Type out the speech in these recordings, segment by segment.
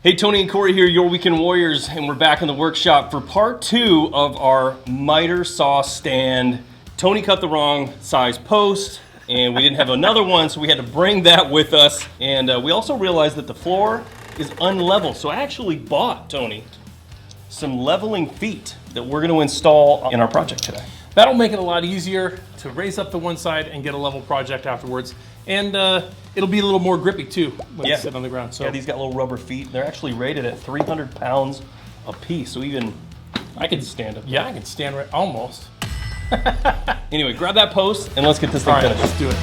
Hey, Tony and Corey here, your Weekend Warriors, and we're back in the workshop for part 2 of our Mitre Saw Stand. Tony cut the wrong size post, and we didn't have another one, so we had to bring that with us. And we also realized that the floor is unlevel, so I actually bought, Tony, some leveling feet that we're going to install in our project today. That'll make it a lot easier to raise up the one side and get a level project afterwards. And it'll be a little more grippy too when it's sitting on the ground. So yeah, these got little rubber feet. They're actually rated at 300 pounds a piece, so even I could stand up. Yeah, I can stand right, almost. Anyway, grab that post and let's get this thing finished. Let's do it.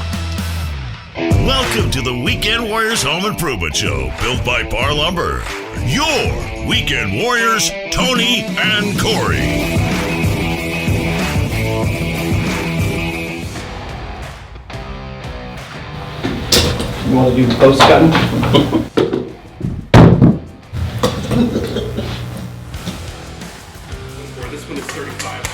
Welcome to the Weekend Warriors Home Improvement Show, built by Parr Lumber. Your Weekend Warriors, Tony and Corey. You want to do the post cutting? This one is 35.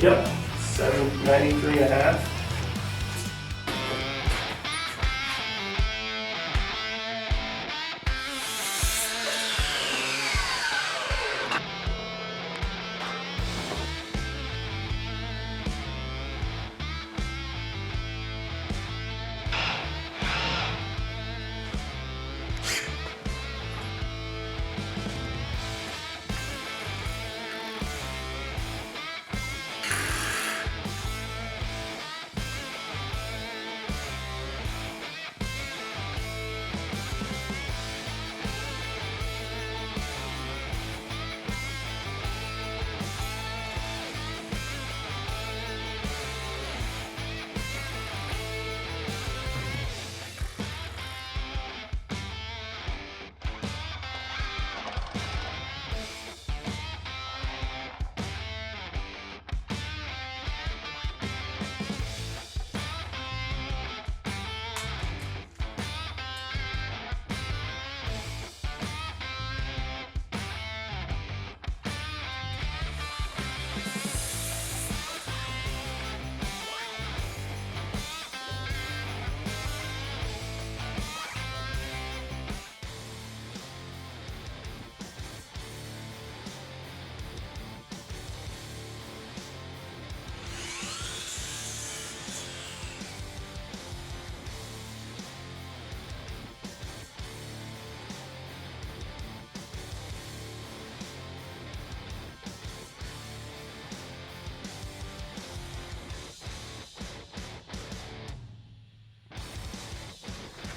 Yep, 793.5.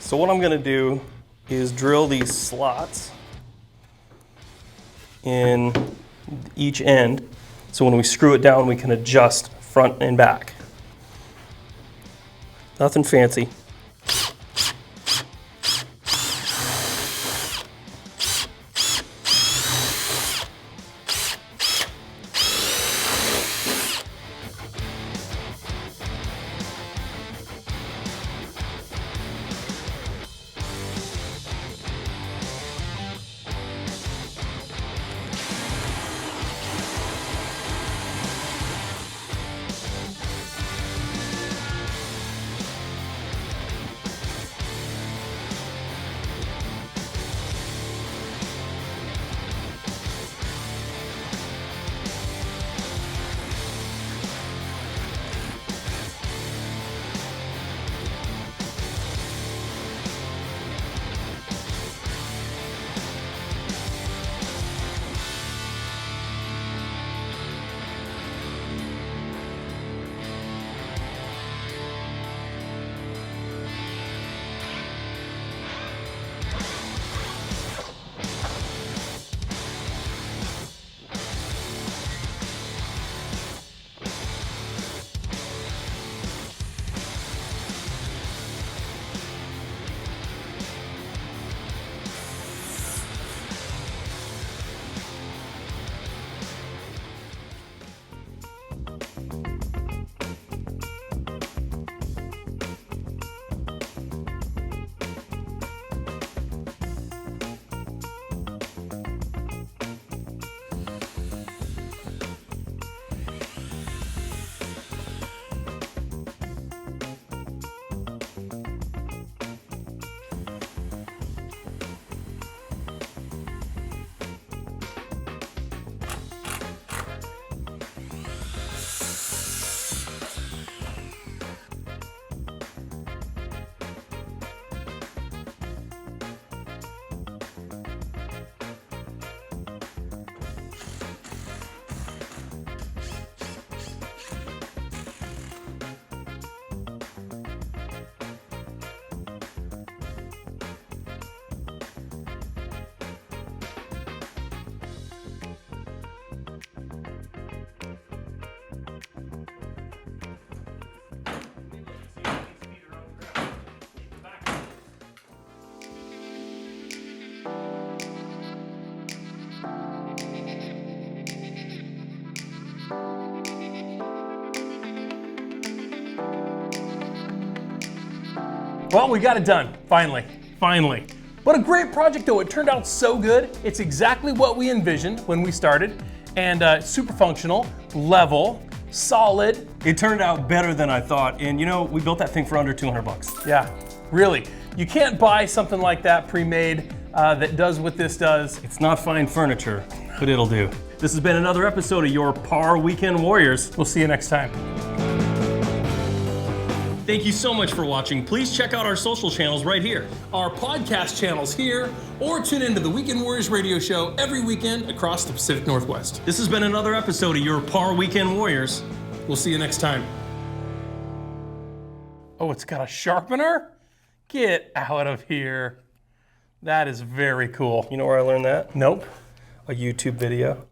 So what I'm gonna do is drill these slots in each end, so when we screw it down, we can adjust front and back. Nothing fancy. Well, we got it done, finally. What a great project though, it turned out so good. It's exactly what we envisioned when we started, and super functional, level, solid. It turned out better than I thought, and you know, we built that thing for under 200 bucks. Yeah, really. You can't buy something like that pre-made that does what this does. It's not fine furniture, but it'll do. This has been another episode of your Parr Weekend Warriors. We'll see you next time. Thank you so much for watching. Please check out our social channels right here. Our podcast channels here, or tune into the Weekend Warriors radio show every weekend across the Pacific Northwest. This has been another episode of your Parr Weekend Warriors. We'll see you next time. Oh, it's got a sharpener? Get out of here. That is very cool. You know where I learned that? Nope. A YouTube video.